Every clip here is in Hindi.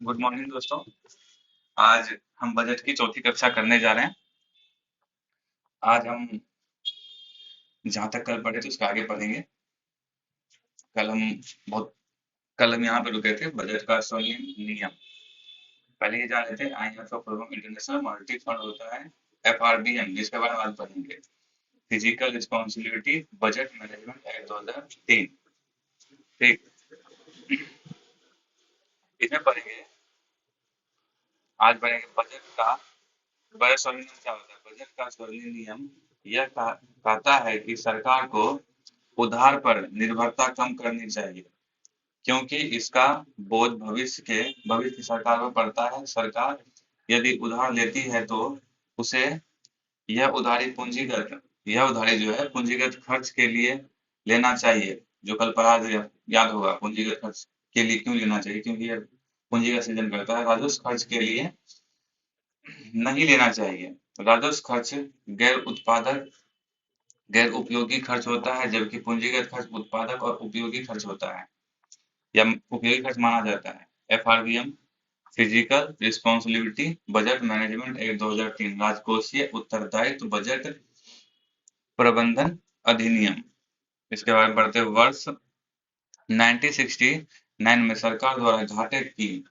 गुड मॉर्निंग दोस्तों। आज हम बजट की चौथी कक्षा करने जा रहे हैं। आज हम जहाँ तक कल पढ़े थे उसका आगे पढ़ेंगे। कल हम बहुत कल हम यहाँ पे रुके थे, बजट का स्वयं नियम। पहले ये जान लेते हैं आईएमएफ का full form international monetary fund होता है, एफआरबीएम, जिसके बारे में आज पढ़ेंगे। Physical responsibility budget management act 2003। ठीक, इसमें पढ़ेंगे। आज पढ़ेंगे बजट स्वर्ण नियम क्या होता है। बजट का स्वर्ण नियम यह कहता है कि सरकार को उधार पर निर्भरता कम करनी चाहिए, क्योंकि इसका बोझ भविष्य की सरकार पर पड़ता है। सरकार यदि उधार लेती है तो उसे यह उधारी जो है पूंजीगत खर्च के लिए लेना चाहिए। जो कल पढ़ा था, याद होगा, पूंजीगत खर्च के लिए क्यों लेना चाहिए, क्योंकि यह पूंजी का सृजन करता है। राजस्व खर्च के लिए नहीं लेना चाहिए। राजस्व खर्च गैर उत्पादक गैर उपयोगी खर्च होता है, जबकि पूंजीगत खर्च उत्पादक और उपयोगी खर्च होता है या उपयोगी खर्च माना जाता है। FRBM, physical responsibility budget management act 2003, राजकोषीय उत्तरदायित्व बजट प्रबंधन अधिनियम। इसके बारे में पढ़ते हैं। वर्ष 1969 में सरकार द्वारा घाटे की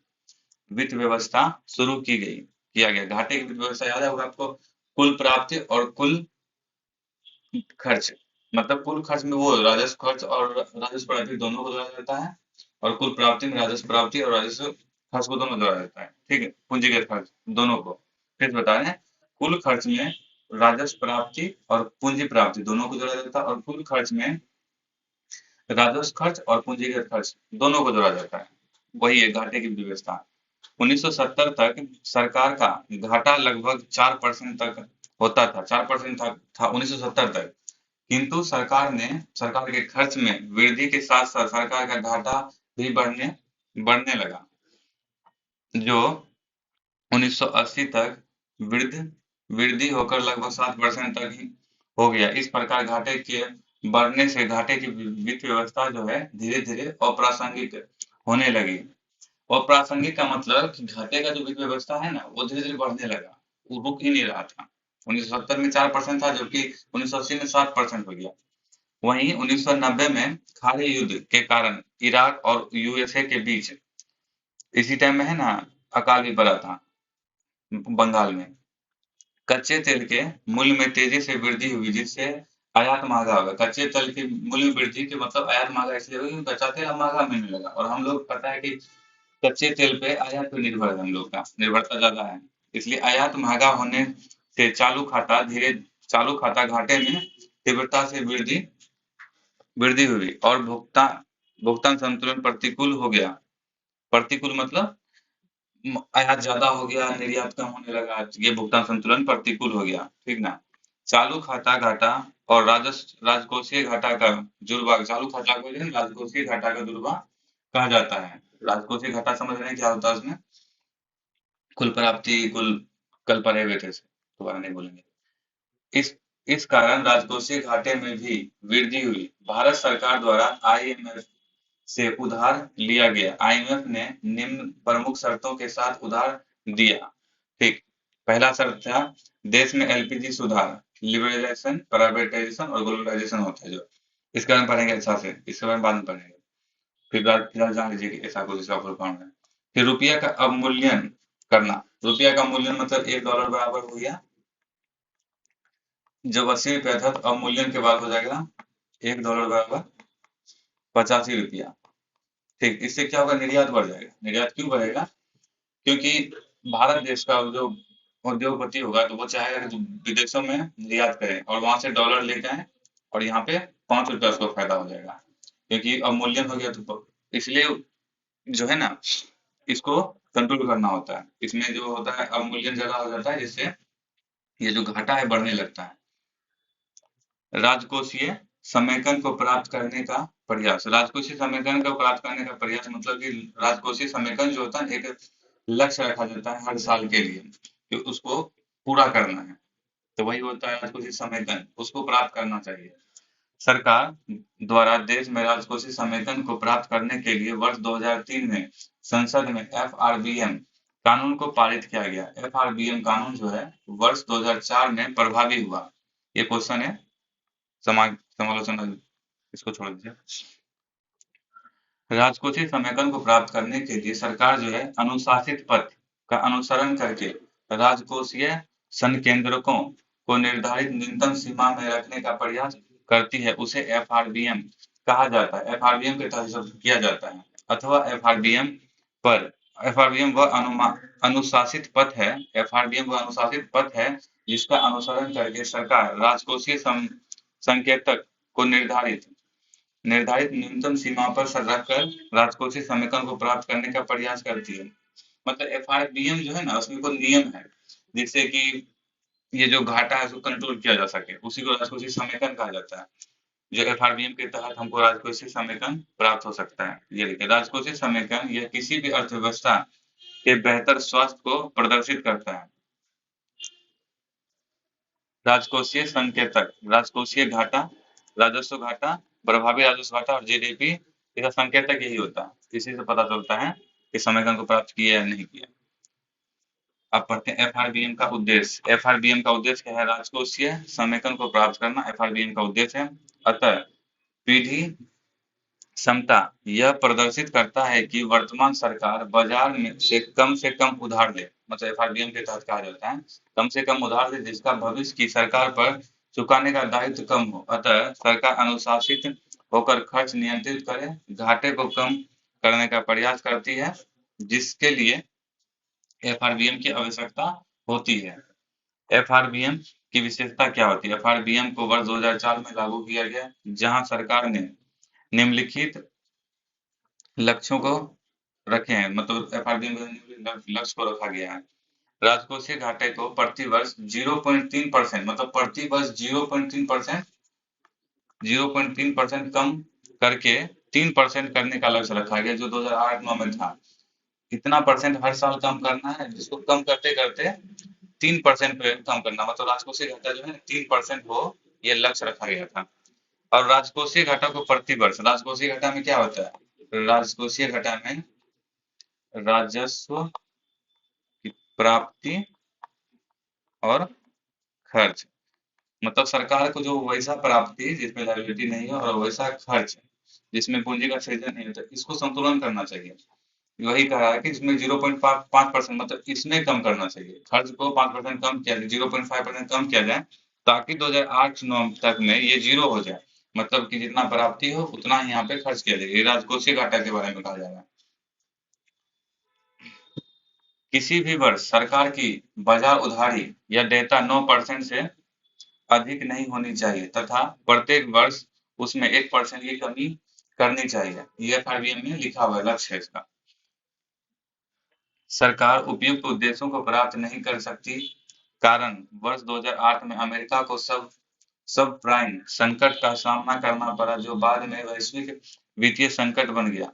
वित्त व्यवस्था शुरू किया गया। घाटे की वित्त व्यवस्था याद है होगा आपको। कुल प्राप्ति और कुल खर्च, मतलब कुल खर्च में वो राजस्व खर्च और राजस्व प्राप्ति दोनों को जोड़ा जाता है, और कुल प्राप्ति में राजस्व प्राप्ति और राजस्व खर्च को दोनों जोड़ा जाता है। ठीक है, पूंजीगत खर्च दोनों को। फिर बता रहे हैं, कुल खर्च में राजस्व प्राप्ति और पूंजी प्राप्ति दोनों को जोड़ा जाता है, और कुल खर्च में राजस्व खर्च और पूंजीगत खर्च दोनों को जोड़ा जाता है। वही है घाटे की व्यवस्था। 1970 तक सरकार का घाटा लगभग 4% तक होता था। 4% था 1970 तक। किंतु सरकार के खर्च में वृद्धि के साथ साथ सरकार का घाटा भी बढ़ने लगा, जो 1980 तक वृद्धि वृद्धि होकर लगभग 7% तक ही हो गया। इस प्रकार घाटे के बढ़ने से घाटे की वित्त व्यवस्था जो है धीरे धीरे अप्रासंगिक होने लगी। अप्रासंगिक का मतलब कि घाटे का जो वित्त व्यवस्था है ना, वो धीरे धीरे बढ़ने लगा, वो रुक ही नहीं रहा था। 1970 में 4% था, जबकि 1980 में 7% हो गया। वहीं 1990 में खाड़ी युद्ध के कारण इराक और यूएसए के बीच इसी टाइम में है ना अकाल भी पड़ा था बंगाल में। कच्चे तेल के मूल्य में तेजी से वृद्धि हुई, जिससे आयात महंगा होगा। कच्चे तेल के मूल्य में वृद्धि के मतलब आयात महंगा इसलिए हुई क्योंकि कच्चा तेल अब महंगा मिलने लगा, और हम लोग पता है कि कच्चे तेल पे आयात पे निर्भर है, हम लोग का निर्भरता ज्यादा है। इसलिए आयात महंगा होने से चालू खाता घाटे में तीव्रता से वृद्धि वृद्धि हुई, और भुगतान संतुलन प्रतिकूल हो गया। प्रतिकूल मतलब आयात ज्यादा हो गया, निर्यात कम होने लगा, ये भुगतान संतुलन प्रतिकूल हो गया। ठीक ना। चालू खाता घाटा और राजकोषीय घाटा का जुड़वा, चालू खाता को जो है राजकोषीय घाटा का जुड़वा कहा जाता है। राजकोषीय घाटा समझ रहे हैं क्या होता है उसमें? कुल प्राप्ति, कुल कल पढ़े हुए थे, दोबारा नहीं बोलेंगे। इस इस कारण राजकोषीय घाटे में भी वृद्धि हुई। भारत सरकार द्वारा आईएमएफ से उधार लिया गया। आईएमएफ ने निम्न प्रमुख शर्तों के साथ उधार दिया। ठीक, पहला शर्त था देश में एलपीजी सुधार, लिबरलाइजेशन, प्राइवेटाइजेशन और ग्लोबलाइजेशन होता है जो। इसके बारे में पढ़ेंगे अच्छा से, इसके बारे में बाद में पढ़ेंगे। फिलहाल जान लीजिए कि ऐसा कुछ इसका फुल फॉर्म है। फिर रुपया का अवमूल्यन करना। रुपया का मूल्यन मतलब $1 बराबर हो गया, जब 80 रुपया था तो अवमूल्यन के बाद हो जाएगा $1 बराबर 85 रुपया। ठीक, इससे क्या होगा, निर्यात बढ़ जाएगा। निर्यात क्यों बढ़ेगा? क्योंकि भारत देश का जो उद्योगपति होगा तो वो चाहेगा कि विदेशों में निर्यात करें और वहां से डॉलर लेके आए, और यहाँ पे $5 उसको फायदा हो जाएगा, क्योंकि अवमूल्यन हो गया। तो इसलिए जो है ना, इसको कंट्रोल करना होता है। इसमें जो होता है अवमूल्यन ज्यादा हो जाता है, जिससे ये जो घाटा है बढ़ने लगता है। राजकोषीय समेकन को प्राप्त करने का प्रयास। राजकोषीय समेकन को प्राप्त करने का प्रयास मतलब कि राजकोषीय समेकन जो होता है, एक लक्ष्य रखा जाता है हर साल के लिए कि उसको पूरा करना है, तो वही होता है राजकोषीय समेकन, उसको प्राप्त करना चाहिए। सरकार द्वारा देश में राजकोषीय समेकन को प्राप्त करने के लिए वर्ष 2003 में संसद में एफआरबीएम कानून को पारित किया गया। एफआरबीएम कानून जो है वर्ष 2004 में प्रभावी हुआ। ये क्वेश्चन है, समालोचना इसको छोड़ दीजिए। राजकोषीय समेकन को प्राप्त करने के लिए सरकार जो है अनुशासित पथ का अनुसरण करके राजकोषीय संकेंद्रकों को निर्धारित न्यूनतम सीमा में रखने का प्रयास करती है। उसे एफआरबीएम कहा जाता है। एफआरबीएम के तहत सब किया जाता है। अथवा एफआरबीएम वह अनुशासित पथ है। एफआरबीएम वह अनुशासित पथ है जिसका अनुसरण करके सरकार राजकोषीय संकेतक को निर्धारित न्यूनतम सीमा पर रखकर राजकोषीय समेकन को प्राप्त करने का प्रयास करती है। मतलब एफआरबीएम जो है ना, उसमें कोई नियम है जिससे कि ये जो घाटा है उसको कंट्रोल किया जा सके, उसी को राजकोषीय समेकन कहा जाता है। जो एफआरबीएम के तहत हमको राजकोषीय समेकन प्राप्त हो सकता है। ये देखिए, राजकोषीय समेकन यह किसी भी अर्थव्यवस्था के बेहतर स्वास्थ्य को प्रदर्शित करता है। राजकोषीय संकेतक, राजकोषीय घाटा, राजस्व घाटा, प्रभावी राजस्व घाटा और जीडीपी, इसका संकेतक यही होता है। इसी से पता चलता है कि समेकन को प्राप्त किया या नहीं किया। अब पढ़ते हैं एफआरबीएम का उद्देश्य। एफआरबीएम का उद्देश्य क्या है? राजकोषीय समेकन को प्राप्त करना एफआरबीएम का उद्देश्य है। अतः पीढ़ी क्षमता यह प्रदर्शित करता है कि वर्तमान सरकार बाजार में से कम उधार ले। मतलब एफआरबीएम के तहत कहा जाता है कम से कम उधार ले, जिसका भविष्य की सरकार पर चुकाने का दायित्व कम हो। अतः सरकार अनुशासित होकर खर्च नियंत्रित करे, घाटे को कम करने का प्रयास करती है, जिसके लिए एफआरबीएम की आवश्यकता होती है। एफआरबीएम की विशेषता क्या होती है? एफआरबीएम को वर्ष 2004 में लागू किया गया, जहां सरकार ने निम्नलिखित लक्ष्यों को रखे हैं। मतलब एफआरबीएम में लक्ष्य को रखा गया है। राजकोषीय घाटे को प्रति वर्ष 0.3%, मतलब प्रति वर्ष 0.3% कम करके 3% करने का लक्ष्य रखा गया, जो 2008-9 में था। कितना परसेंट हर साल कम करना है, जिसको कम करते करते 3% पे कम करना। मतलब राजकोषीय घाटा जो है 3% हो, ये लक्ष्य रखा गया था। और राजकोषीय घाटा को प्रति वर्ष, राजकोषीय घाटा में क्या होता है? राजकोषीय घाटा में राजस्व की प्राप्ति और खर्च, मतलब सरकार को जो वैसा प्राप्ति जिसमें लायबिलिटी नहीं है और वैसा खर्च जिसमें पूंजी का सृजन नहीं होता, इसको संतुलन करना चाहिए। वही कहा है कि इसमें 0.5% मतलब इसमें कम करना चाहिए। खर्च को 5% कम किया जाए, 0.5% कम किया जाए, ताकि 2008-9 तक में ये जीरो हो जाए। मतलब कि जितना प्राप्ति हो उतना ही यहाँ पे खर्च किया जाए। ये राजकोषीय घाटा के बारे में कहा जा रहा है। किसी भी वर्ष सरकार की बाजार उधारी या देयता 9% से अधिक नहीं होनी चाहिए तथा प्रत्येक वर्ष उसमें 1% की कमी करनी चाहिए। ये एफआरबीएम में लिखा हुआ लक्ष्य है इसका। सरकार उपयुक्त उद्देश्यों को प्राप्त नहीं कर सकती, कारण वर्ष 2008 में अमेरिका को सब प्राइम संकट का सामना करना पड़ा, जो बाद में वैश्विक वित्तीय संकट बन गया।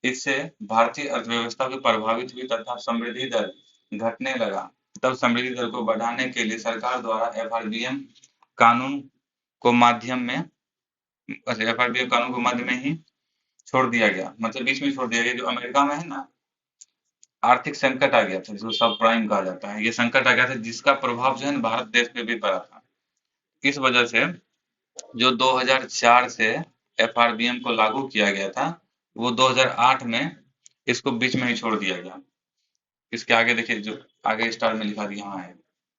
इससे भारतीय अर्थव्यवस्था भी प्रभावित हुई तथा समृद्धि दर घटने लगा। तब समृद्धि दर को बढ़ाने के लिए सरकार द्वारा एफआरबीएम कानून को माध्यम में एफआरबीएम कानून को मध्य में ही छोड़ दिया गया, मतलब बीच में छोड़ दिया गया। जो अमेरिका में है ना, आर्थिक संकट आ गया था, जिसको सब प्राइम कहा जाता है। ये संकट आ गया था जिसका प्रभाव जो है ना भारत देश पे भी पड़ा था। इस वजह से जो 2004 से एफआरबीएम को लागू किया गया था, वो 2008 में इसको बीच में ही छोड़ दिया गया। इसके आगे देखिए, जो आगे स्टार में लिखा दिया है,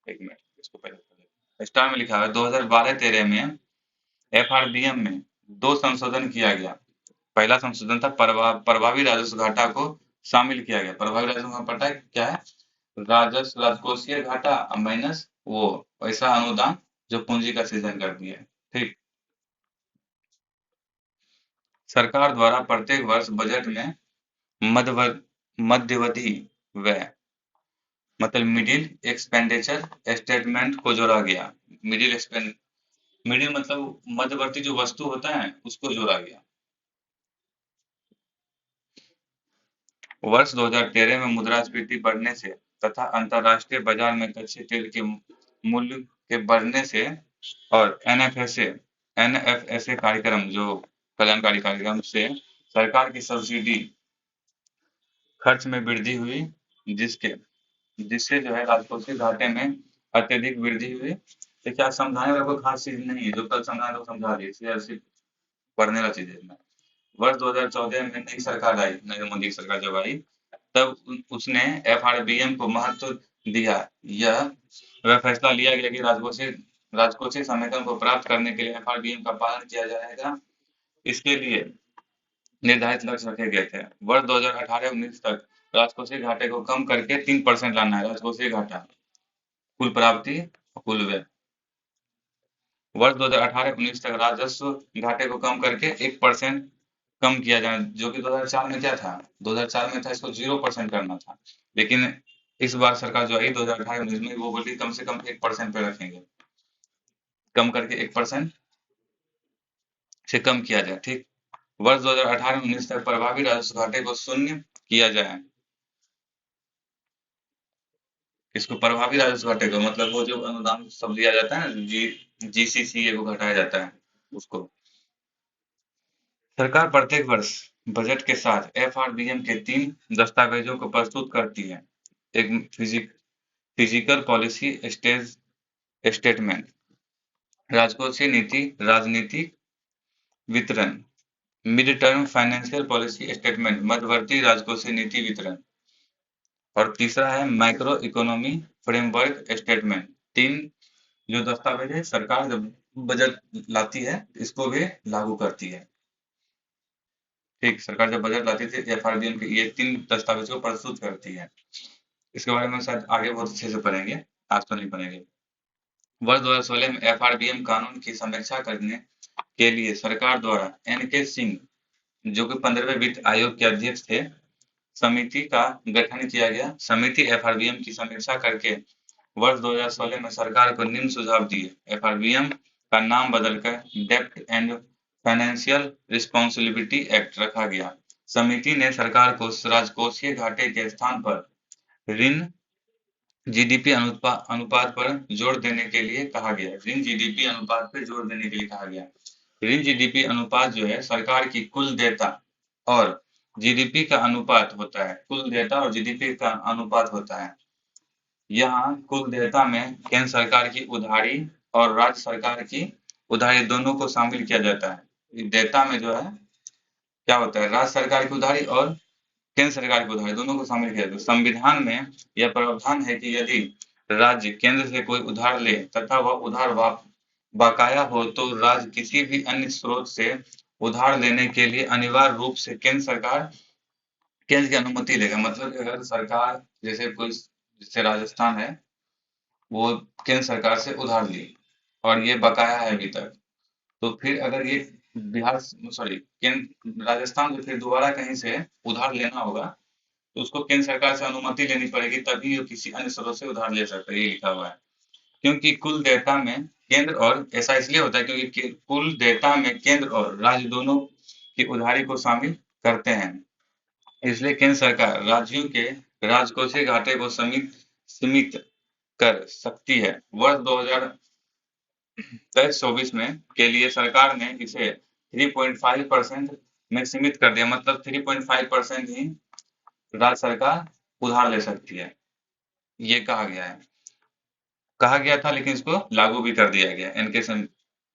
एक मिनट इसको पहले स्टार में लिखा है 2012-13 में एफआरबीएम में 2 संशोधन किया गया। पहला संशोधन था प्रभावी राजस्व घाटा को शामिल किया गया। प्रभावी राजस्व घाटा क्या है? राजकोषीय घाटा माइनस वो ऐसा अनुदान जो पूंजी का सृजन करती है। ठीक। सरकार द्वारा प्रत्येक वर्ष बजट में मध्यवर्ती व्यय, मतलब मिडिल एक्सपेंडिचर स्टेटमेंट को जोड़ा गया। मिडिल मतलब मध्यवर्ती जो वस्तु होता है उसको जोड़ा गया। वर्ष 2013 में मुद्रास्फीति बढ़ने से तथा अंतर्राष्ट्रीय बाजार में कच्चे तेल के मूल्य के बढ़ने से और एनएफएसए NFSA कार्यक्रम जो कल्याणकारी कार्यक्रम से सरकार की सब्सिडी खर्च में वृद्धि हुई, जिसके जिससे जो है राजकोषीय घाटे में अत्यधिक वृद्धि हुई। देखिए आज समझाने वाला कोई खास चीज नहीं है, जो कल समझाना तो समझा दिए, इसलिए सिर्फ पढ़ने वाला चीज है। वर्ष 2014 में नई सरकार आई, नरेंद्र मोदी की सरकार जब आई, तब उसने FRBM को महत्व दिया। वह फैसला लिया गया कि राजकोषीय समेकन को प्राप्त करने के लिए FRBM का पालन किया जाएगा। इसके लिए निर्धारित लक्ष्य रखे गए थे। वर्ष 2018-19 तक राजकोषीय घाटे को कम करके 3% लाना है। राजकोषीय घाटा, कुल प्राप्ति, कुल व्यय। वर्ष 2018-19 तक राजस्व घाटे को कम करके 1% कम किया जाए, जो कि 2004 में क्या था, 2004 में था इसको 0% करना था। लेकिन इस बार सरकार जो आई 2018-19 में, वो बोली कम से कम 1% पे रखेंगे, कम करके 1% से कम किया जाए। ठीक, वर्ष 2018-19 तक प्रभावी राजस्व घाटे को शून्य किया जाए। इसको प्रभावी राजस्व घाटे को मतलब वो जो अनुदान सब दिया जाता है ना, GCCA को घटाया जाता है उसको। सरकार प्रत्येक वर्ष बजट के साथ FRBM के 3 दस्तावेजों को प्रस्तुत करती है। एक फिजिकल पॉलिसी स्टेटमेंट, राजकोषीय नीति राजनीतिक वितरण, mid term financial policy statement, मध्यवर्ती राजकोषीय नीति वितरण, और तीसरा है माइक्रो इकोनॉमी फ्रेमवर्क स्टेटमेंट। 3 जो दस्तावेज है सरकार जब बजट लाती है इसको भी लागू करती है। ठीक, सरकार जब बजट लाती थी FRBM के ये 3 दस्तावेज को प्रस्तुत करती है। इसके बारे में शायद आगे बहुत अच्छे से पढ़ेंगे, आज तो नहीं पढ़ेंगे। वर्ष 2016 में FRBM कानून की समीक्षा करने के लिए सरकार द्वारा NK सिंह, जो कि 15वें वित्त आयोग के अध्यक्ष थे, समिति का गठन किया गया। समिति FRBM की समीक्षा करके वर्ष 2016 में सरकार को निम्न सुझाव दिए। FRBM का नाम बदलकर डेब्ट एंड फाइनेंशियल रिस्पॉन्सिबिलिटी एक्ट रखा गया। समिति ने सरकार को राजकोषीय घाटे के स्थान पर ऋण GDP अनुपात पर जोर देने के लिए कहा गया। ऋण GDP अनुपात पर जोर देने के लिए कहा गया। ऋण GDP अनुपात जो है सरकार की कुल देयता और GDP का अनुपात होता है। कुल देयता और GDP का अनुपात होता है। यहाँ कुल देयता में केंद्र सरकार की उधारी और राज्य सरकार की उधारी दोनों को शामिल किया जाता है। देयता में जो है क्या होता है, राज्य सरकार की उधारी और केंद्र सरकार की उधारी दोनों को शामिल किया जाता है। संविधान में यह प्रावधान है कि यदि राज्य केंद्र से कोई उधार ले तथा वह उधार बकाया हो तो राज्य किसी भी अन्य स्रोत से उधार लेने के लिए अनिवार्य रूप से केंद्र की अनुमति लेगा। मतलब अगर सरकार जैसे राजस्थान है, वो केंद्र सरकार से उधार ली और ये बकाया है अभी तक, तो फिर अगर ये राजस्थान को फिर दोबारा कहीं से उधार लेना होगा तो उसको केंद्र सरकार से अनुमति लेनी पड़ेगी, तभी वो किसी अन्य स्रोत से उधार ले सकता है। ये लिखा हुआ है। क्योंकि कुल देयता में केंद्र और ऐसा इसलिए होता है क्योंकि कुल देयता में केंद्र और राज्य दोनों की उधारी को शामिल करते हैं। इसलिए केंद्र सरकार राज्यों के राजकोषीय घाटे को सीमित कर सकती है। वर्ष 2023-24 में के लिए सरकार ने इसे 3.5% में सीमित कर दिया। मतलब 3.5% ही राज्य सरकार उधार ले सकती है, ये कहा गया था, लेकिन इसको लागू भी कर दिया गया। इनके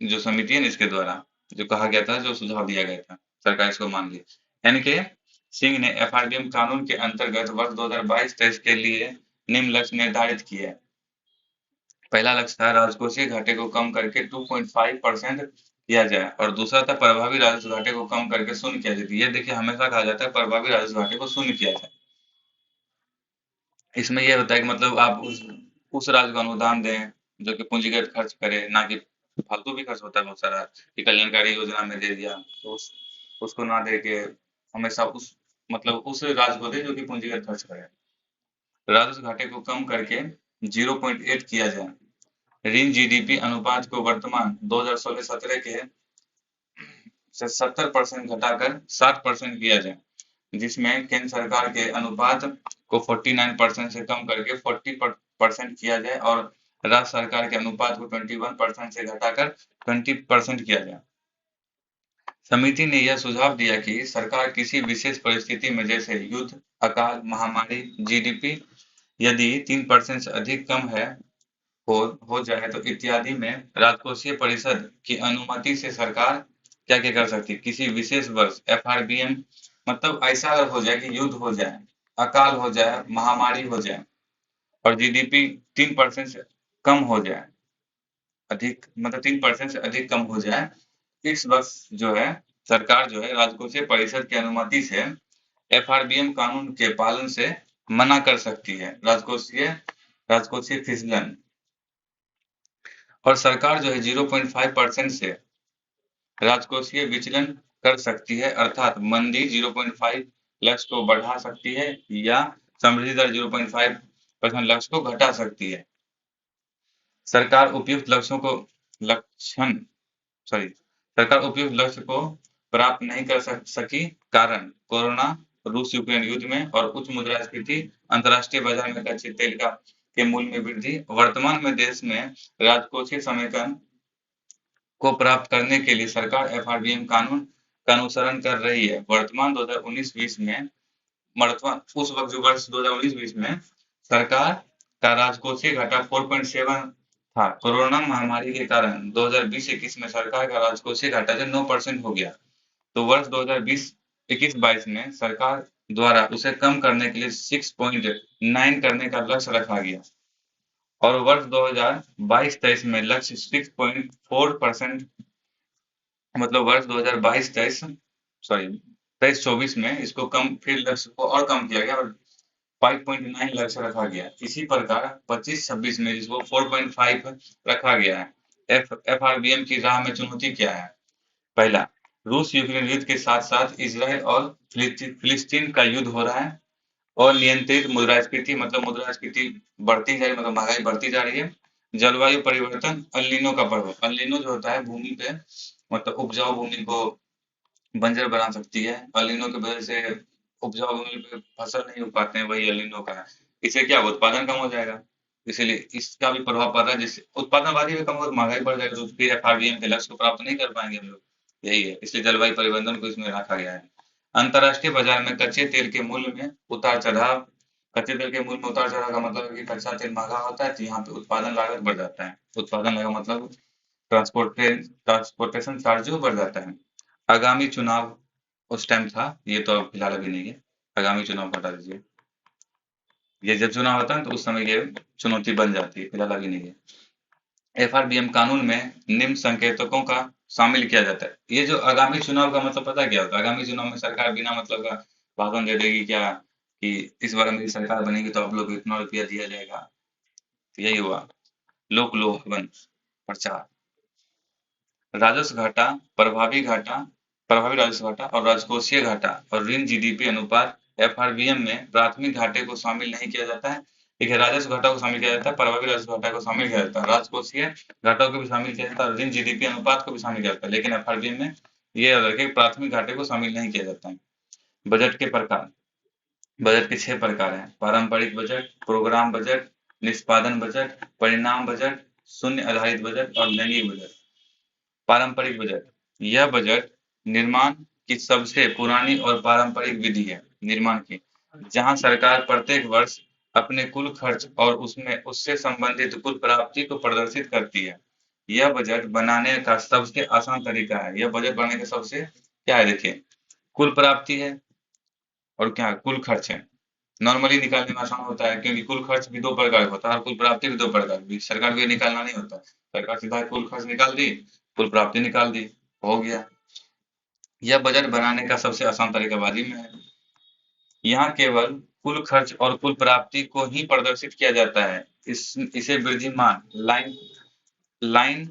जो समिति है इसके द्वारा जो कहा गया था, जो सुझाव दिया गया था, सरकार इसको मान ली। NK सिंह ने FRBM कानून के अंतर्गत वर्ष 2022-23 के लिए निम्न लक्ष्य निर्धारित किए। पहला लक्ष्य था राजकोषीय घाटे को कम करके 2.5% किया जाए और दूसरा था प्रभावी राजस्व घाटे को कम करके शून्य किया जाए। ये देखिए हमेशा कहा जाता है प्रभावी राजस्व घाटे को शून्य किया जाए। इसमें यह होता है कि मतलब आप उस राज्य को अनुदान दें जो कि पूंजीगत खर्च करे, ना कि फालतू भी खर्च होता है बहुत सारा कि कल्याणकारी योजना में दे दिया, तो उसको ना दे के हमेशा उस राज्य को दे जो कि पूंजीगत खर्च करे। राजस्व घाटे को कम करके 0.8 किया जाए। ऋण GDP अनुपात को वर्तमान 2016-17 के से 70% घटाकर 60% किया जाए, जिसमें केंद्र सरकार के अनुपात को 49% से कम करके 40% किया जाए और राज्य सरकार के अनुपात को 21% से घटाकर 20% किया गया। समिति ने यह सुझाव दिया कि सरकार किसी विशेष परिस्थिति में जैसे युद्ध, अकाल, महामारी, जीडीपी यदि 3% से अधिक कम है हो जाए तो इत्यादि में राजकोषीय परिषद की अनुमति से सरकार क्या क्या कर सकती है, किसी विशेष वर्ष एफआरबीएम मतलब ऐसा अगर हो जाए कि युद्ध हो जाए, अकाल हो जाए, महामारी हो जाए और जीडीपी 3% से कम हो जाए, अधिक मतलब 3% से अधिक कम हो जाए, इस वर्ष जो है सरकार जो है राजकोषीय परिषद की अनुमति से एफआरबीएम कानून के पालन से मना कर सकती है, राजकोषीय फिसलन। और सरकार जो है 0.5% से राजकोषीय विचलन कर सकती है, अर्थात मंदी 0.5 लक्ष्य को बढ़ा सकती है या समृद्धि दर 0.5% लक्ष्य को घटा सकती है। सरकार उपयुक्त लक्ष्यों को सरकार उपयुक्त लक्ष्य को प्राप्त नहीं कर सकी, कारण कोरोना, रूस यूक्रेन युद्ध में और उच्च मुद्रास्फीति, अंतर्राष्ट्रीय बाजार में कच्चे तेल के मूल्य में वृद्धि। वर्तमान में देश में राजकोषीय समेकन को प्राप्त करने के लिए सरकार एफआरबीएम कानून का अनुसरण कर रही है। वर्तमान 2019-20 में उस वक्त जो वर्ष 2019-20 में सरकार का राजकोषीय घाटा 4.7 था। कोरोना महामारी के कारण 2020-21 में सरकार का राजकोषीय घाटा जो 9% हो गया। तो वर्ष 2020-21-22 में सरकार द्वारा उसे कम करने के लिए 6.9 करने का लक्ष्य रखा गया और वर्ष 2022-23 में लक्ष्य 6.4% मतलब वर्ष 23-24 में इसको कम फिर लक्ष्य को और कम किया गया और 5.9 लक्ष्य रखा गया। इसी प्रकार 25-26 में जिसको 4.5 रखा गया है। एफआरबीएम की राह में चुनौती क्या है? पहला, रूस यूक्रेन युद्ध के साथ साथ इजराइल और फिलिस्तीन का युद्ध हो रहा है और नियंत्रित मुद्रास्फीति मतलब मुद्रास्फीति बढ़ती जा रही मतलब महंगाई बढ़ती जा रही है। जलवायु परिवर्तन, अल नीनो का प्रभाव। अल नीनो जो होता है भूमि पे मतलब उपजाऊ भूमि को बंजर बना सकती है। अल नीनो की वजह से उपजाऊ भूमि पे फसल नहीं उग पाते हैं, वही अल नीनो का है। इससे क्या उत्पादन कम हो जाएगा, इसीलिए इसका भी प्रभाव पड़ रहा है, जिससे उत्पादन आबादी में कम होगा, महंगाई बढ़ जाएगी, तो फिर एफआरबीएम के लक्ष्य को प्राप्त नहीं कर पाएंगे हम लोग। यही है, इसलिए जलवायु परिवर्तन को इसमें रखा गया है। अंतर्राष्ट्रीय बाजार में कच्चे तेल के मूल्य में उतार चढ़ाव। कच्चे तेल के मूल्य में उतार चढ़ाव का मतलब है कि कच्चा तेल महंगा होता है तो यहाँ पे उत्पादन लागत बढ़ जाता है। उत्पादन लागत मतलब ट्रांसपोर्टेशन चार्ज जो बढ़ जाता है। आगामी चुनाव उस टाइम था, ये तो अब फिलहाल अभी नहीं है। आगामी चुनाव हटा दीजिए, ये जब चुनाव होता है तो उस समय ये चुनौती बन जाती है, फिलहाल अभी नहीं है। एफआरबीएम कानून में निम्न संकेतकों का शामिल किया जाता है। ये जो आगामी चुनाव का मतलब पता क्या होता है? आगामी चुनाव में सरकार बिना मतलब का भाषण दे देगी क्या कि इस बार मेरी सरकार बनेगी तो आप लोग को इतना रुपया दिया जाएगा। तो यही हुआ लोक लोकवन प्रचार। राजस्व घाटा, प्रभावी राजस्व घाटा और राजकोषीय घाटा और ऋण जीडीपी अनुपात। एफआरबीएम में प्राथमिक घाटे को शामिल नहीं किया जाता है। ठीक है, राजस्व घाटा को शामिल किया जाता है, प्रभावी राजस्व घाटा को शामिल किया जाता है, राजकोषीय घाटों को भी शामिल किया जाता है, ऋण जीडीपी अनुपात को भी शामिल किया जाता है, लेकिन एफआरबीएम में ये याद रखिए प्राथमिक घाटे को शामिल नहीं किया जाता है। बजट के प्रकार। बजट के 6 प्रकार हैं: पारंपरिक बजट, प्रोग्राम बजट, निष्पादन बजट, परिणाम बजट, शून्य आधारित बजट और लैंगिक बजट। पारंपरिक बजट, यह बजट निर्माण की सबसे पुरानी और पारंपरिक विधि है निर्माण की, जहां सरकार प्रत्येक वर्ष अपने कुल खर्च और उससे संबंधित कुल प्राप्ति को प्रदर्शित करती है। यह बजट बनाने का सबसे आसान तरीका है। यह बजट बनाने का सबसे क्या है, देखिए, कुल प्राप्ति है और क्या कुल खर्च है। नॉर्मली निकालने में आसान होता है क्योंकि कुल खर्च भी 2 प्रकार का होता है और कुल प्राप्ति भी 2 प्रकार की। सरकार को ये निकालना नहीं होता, सरकार सीधा कुल खर्च निकाल दी, कुल प्राप्ति निकाल दी, हो गया। यह बजट बनाने का सबसे आसान तरीका बाजी में है। यहाँ केवल कुल खर्च और कुल प्राप्ति को ही प्रदर्शित किया जाता है। इसे वृद्धिमान लाइन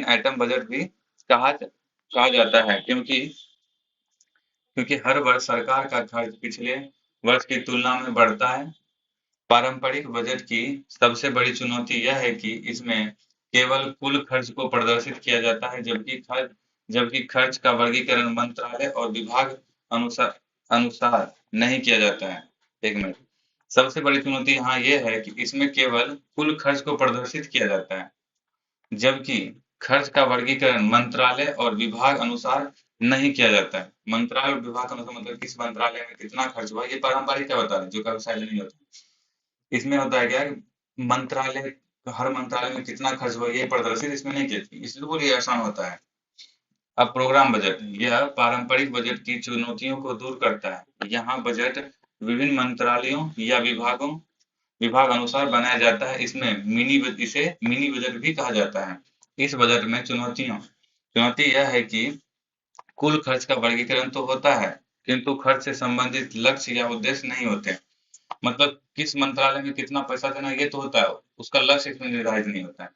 आइटम बजट भी कहा जाता है, क्योंकि हर वर्ष सरकार का खर्च पिछले वर्ष की तुलना में बढ़ता है। पारंपरिक बजट की सबसे बड़ी चुनौती यह है कि इसमें केवल कुल खर्च को प्रदर्शित किया जाता है, जबकि खर्च का वर्गीकरण मंत्रालय और विभाग अनुसार अनुसार नहीं किया जाता है। एक मिनट, सबसे बड़ी चुनौती यहाँ ये है कि इसमें केवल कुल खर्च को प्रदर्शित किया जाता है, जबकि खर्च का वर्गीकरण मंत्रालय और विभाग अनुसार नहीं किया जाता है। मंत्रालय और विभाग का मतलब किस मंत्रालय में कितना खर्च हुआ, ये पारंपरिक क्या बता रहे हैं, जो कभी शायद नहीं होता। इसमें होता है क्या कि मंत्रालय, हर मंत्रालय में कितना खर्च हुआ ये प्रदर्शित इसमें नहीं किया, इसलिए ये आसान होता है। अब प्रोग्राम बजट, यह पारंपरिक बजट की चुनौतियों को दूर करता है। यहाँ बजट विभिन्न मंत्रालयों या विभाग अनुसार बनाया जाता है। इसे मिनी बजट भी कहा जाता है। इस बजट में चुनौती यह है कि कुल खर्च का वर्गीकरण तो होता है, किंतु खर्च से संबंधित लक्ष्य या उद्देश्य नहीं होते। मतलब किस मंत्रालय में कितना पैसा देना ये तो होता है, उसका लक्ष्य इसमें निर्धारित नहीं होता है।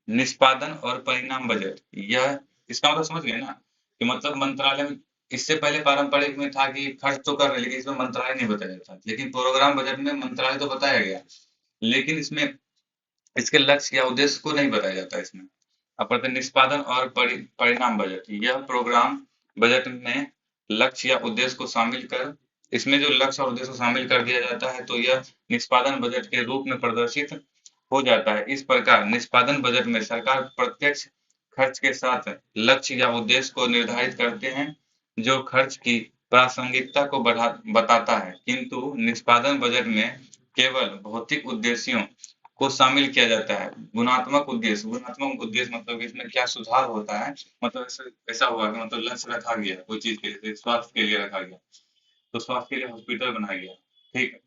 निष्पादन और परिणाम बजट, यह इसका मतलब समझ गए ना, कि मतलब मंत्रालय में, इससे पहले पारंपरिक में था कि खर्च तो कर रहे, लेकिन इसमें मंत्रालय नहीं बताया जाता, लेकिन प्रोग्राम बजट में मंत्रालय तो बताया गया, लेकिन इसमें इसके लक्ष्य या उद्देश्य को नहीं बताया जाता इसमें। अब पढ़ते हैं निष्पादन और परिणाम बजट, यह प्रोग्राम बजट में लक्ष्य या उद्देश्य को शामिल कर, इसमें जो लक्ष्य और उद्देश्य को शामिल कर दिया जाता है तो यह निष्पादन बजट के रूप में प्रदर्शित हो जाता है। इस प्रकार निष्पादन बजट में सरकार प्रत्यक्ष खर्च के साथ लक्ष्य या उद्देश्य को निर्धारित करते हैं, जो खर्च की प्रासंगिकता को बताता है, किंतु निष्पादन बजट में केवल भौतिक उद्देश्यों को शामिल किया जाता है। गुणात्मक उद्देश्य मतलब कि इसमें क्या सुधार होता है, मतलब ऐसा हुआ कि मतलब लक्ष्य रखा गया कोई चीज के लिए, स्वास्थ्य के लिए रखा गया, तो स्वास्थ्य के लिए हॉस्पिटल बनाया गया, ठीक है,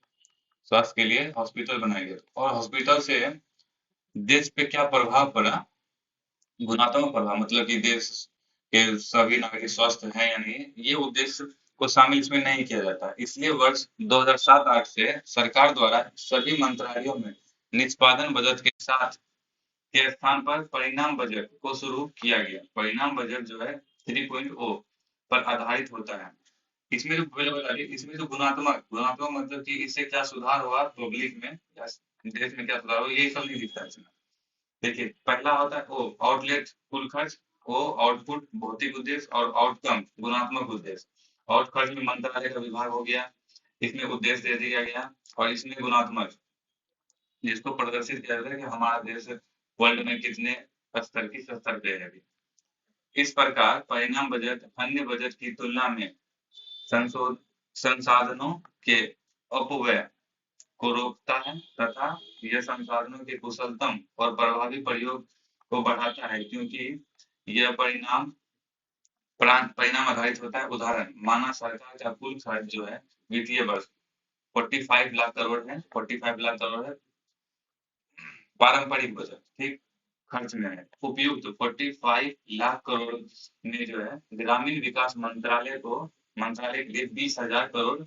स्वास्थ्य के लिए हॉस्पिटल बनाया गया, और हॉस्पिटल से देश पे क्या प्रभाव पड़ा, गुणात्मक प्रभाव, मतलब कि देश के सभी नागरिक स्वस्थ हैं या नहीं, ये उद्देश्य को शामिल इसमें नहीं किया जाता। इसलिए वर्ष 2007-8 से सरकार द्वारा सभी मंत्रालयों में निष्पादन बजट के साथ के स्थान पर परिणाम बजट को शुरू किया गया। परिणाम बजट जो है 3.0 पर आधारित होता है। इसमें जो पहले बता दिए, इसमें जो गुणात्मक मतलब कि इससे क्या सुधार हुआ पब्लिक में या देश में क्या सुधार हुआ, ये सब नहीं दिखता इसमें। देखिए पहला होता है ओ आउटलेट कुल खर्च, ओ आउटपुट भौतिक उद्देश्य, और आउटकम गुणात्मक उद्देश्य। आउट खर्च में मंत्रालय का विभाग हो गया, इसमें उद्देश्य दे दिया गया, और इसमें गुणात्मक जिसको प्रदर्शित किया जाता है कि हमारा देश वर्ल्ड में कितने स्तर किस स्तर पे है अभी। इस प्रकार परिणाम बजट अन्य बजट की तुलना में संशोध संसाधनों के अपव्यय को रोकता है तथा यह संसाधनों के कुशलतम और प्रभावी प्रयोग को बढ़ाता है, क्योंकि यह परिणाम आधारित होता है। उदाहरण माना सरकार का कुल खर्च जो है वित्तीय वर्ष 45 लाख करोड़ है, 45 लाख करोड़ है पारंपरिक बजट, ठीक, खर्च में है। उपयुक्त 45 लाख करोड़ में जो है ग्रामीण विकास मंत्रालय के लिए 20,000 करोड़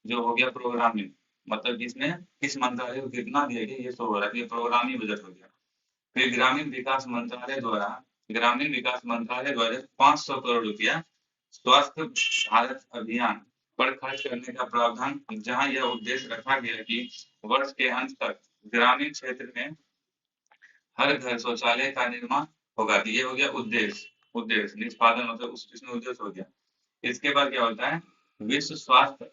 जो हो गया प्रोग्रामिंग, मतलब जिसमें किस मंत्रालय को कितना दिया गया ये शो हो रहा है, ये प्रोग्रामिंग बजट हो गया। फिर ग्रामीण विकास मंत्रालय द्वारा 500 करोड़ रुपया स्वास्थ्य भारत अभियान पर खर्च करने का प्रावधान, जहां यह उद्देश्य रखा गया कि वर्ष के अंत तक ग्रामीण क्षेत्र में हर घर शौचालय का निर्माण होगा। तो ये हो गया उद्देश्य निष्पादन, मतलब उसमें उद्देश्य हो गया। इसके बाद क्या होता है, विश्व स्वास्थ्य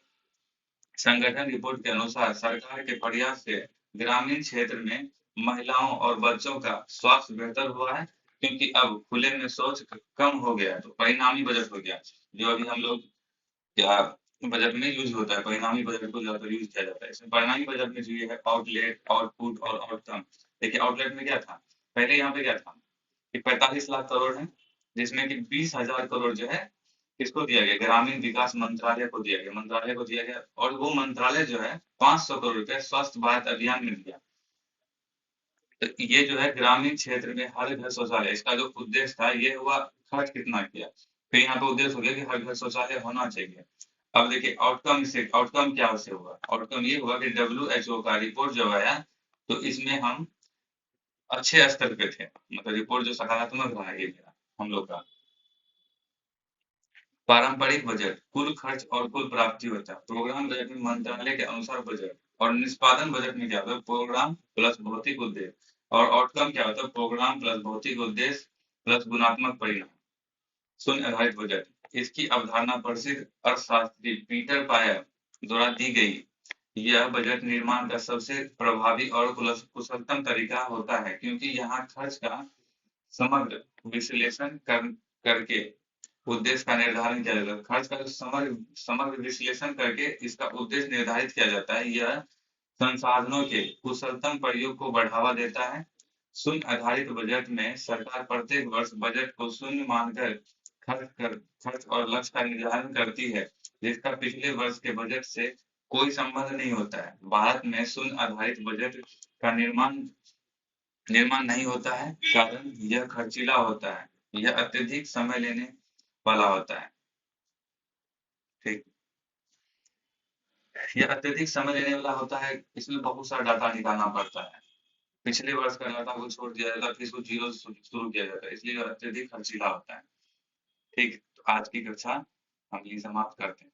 संगठन रिपोर्ट के अनुसार सरकार के प्रयास से ग्रामीण क्षेत्र में महिलाओं और बच्चों का स्वास्थ्य बेहतर हुआ है, क्योंकि अब खुले में शौच कम हो गया है। तो परिणामी बजट हो गया, जो अभी हम लोग क्या बजट में यूज होता है, परिणामी बजट को ज्यादा यूज किया जाता है। इसमें परिणामी बजट में जो ये है आउटलेट आउटपुट और आउटकम। देखिए आउटलेट में क्या था, पहले यहाँ पे क्या था कि 45 लाख करोड़ है, जिसमें कि 20,000 करोड़ जो है किसको दिया गया, ग्रामीण विकास मंत्रालय को दिया गया, और वो मंत्रालय जो है 500 करोड़ रुपया स्वास्थ्य भारत अभियान में दिया। तो ये जो है ग्रामीण क्षेत्र में हर घर शौचालय, इसका जो उद्देश्य था ये हुआ, खर्च कितना किया, फिर यहाँ पे उद्देश्य हो गया कि हर घर शौचालय होना चाहिए। अब देखिए आउटकम क्या से हुआ, आउटकम ये हुआ कि WHO का रिपोर्ट जब आया तो इसमें हम अच्छे स्तर पे थे, मतलब रिपोर्ट जो सकारात्मक रहा ये मेरा हम लोग का। पारंपरिक बजट कुल खर्च और कुल प्राप्ति होता है। प्रोग्राम बजट में मंत्रालय के अनुसार बजट, और निष्पादन बजट में क्या होता है, प्रोग्राम प्लस भौतिक उद्देश्य, और आउटकम क्या होता है, प्रोग्राम प्लस भौतिक उद्देश्य प्लस गुणात्मक परिणाम। शून्य आधारित बजट, इसकी अवधारणा प्रसिद्ध अर्थशास्त्री पीटर पायर द्वारा दी गई। यह बजट निर्माण का सबसे प्रभावी और कुशलतम तरीका होता है, क्योंकि यहाँ खर्च का समग्र विश्लेषण करके उद्देश्य का निर्धारण किया जाता है। खर्च का जो समग्र समग्र विश्लेषण करके इसका उद्देश्य निर्धारित किया जाता है। यह संसाधनों के कुशलतम प्रयोग को बढ़ावा देता है। शून्य आधारित बजट में सरकार प्रत्येक वर्ष बजट को शून्य मानकर खर्च और लक्ष्य का निर्धारण करती है, जिसका पिछले वर्ष के बजट से कोई संबंध नहीं होता है। भारत में शून्य आधारित बजट का निर्माण निर्माण नहीं होता है, कारण यह खर्चीला होता है। यह अत्यधिक समय लेने वाला होता है। ठीक। यह अत्यधिक समय लेने वाला होता है, इसमें बहुत सारा डाटा निकालना पड़ता है। पिछले वर्ष का डाटा को छोड़ दिया जाता है, फिर इसको जीरो से शुरू किया जाता है, इसलिए यह अत्यधिक खर्चीला होता है। ठीक, तो आज की कक्षा हम यही समाप्त करते हैं।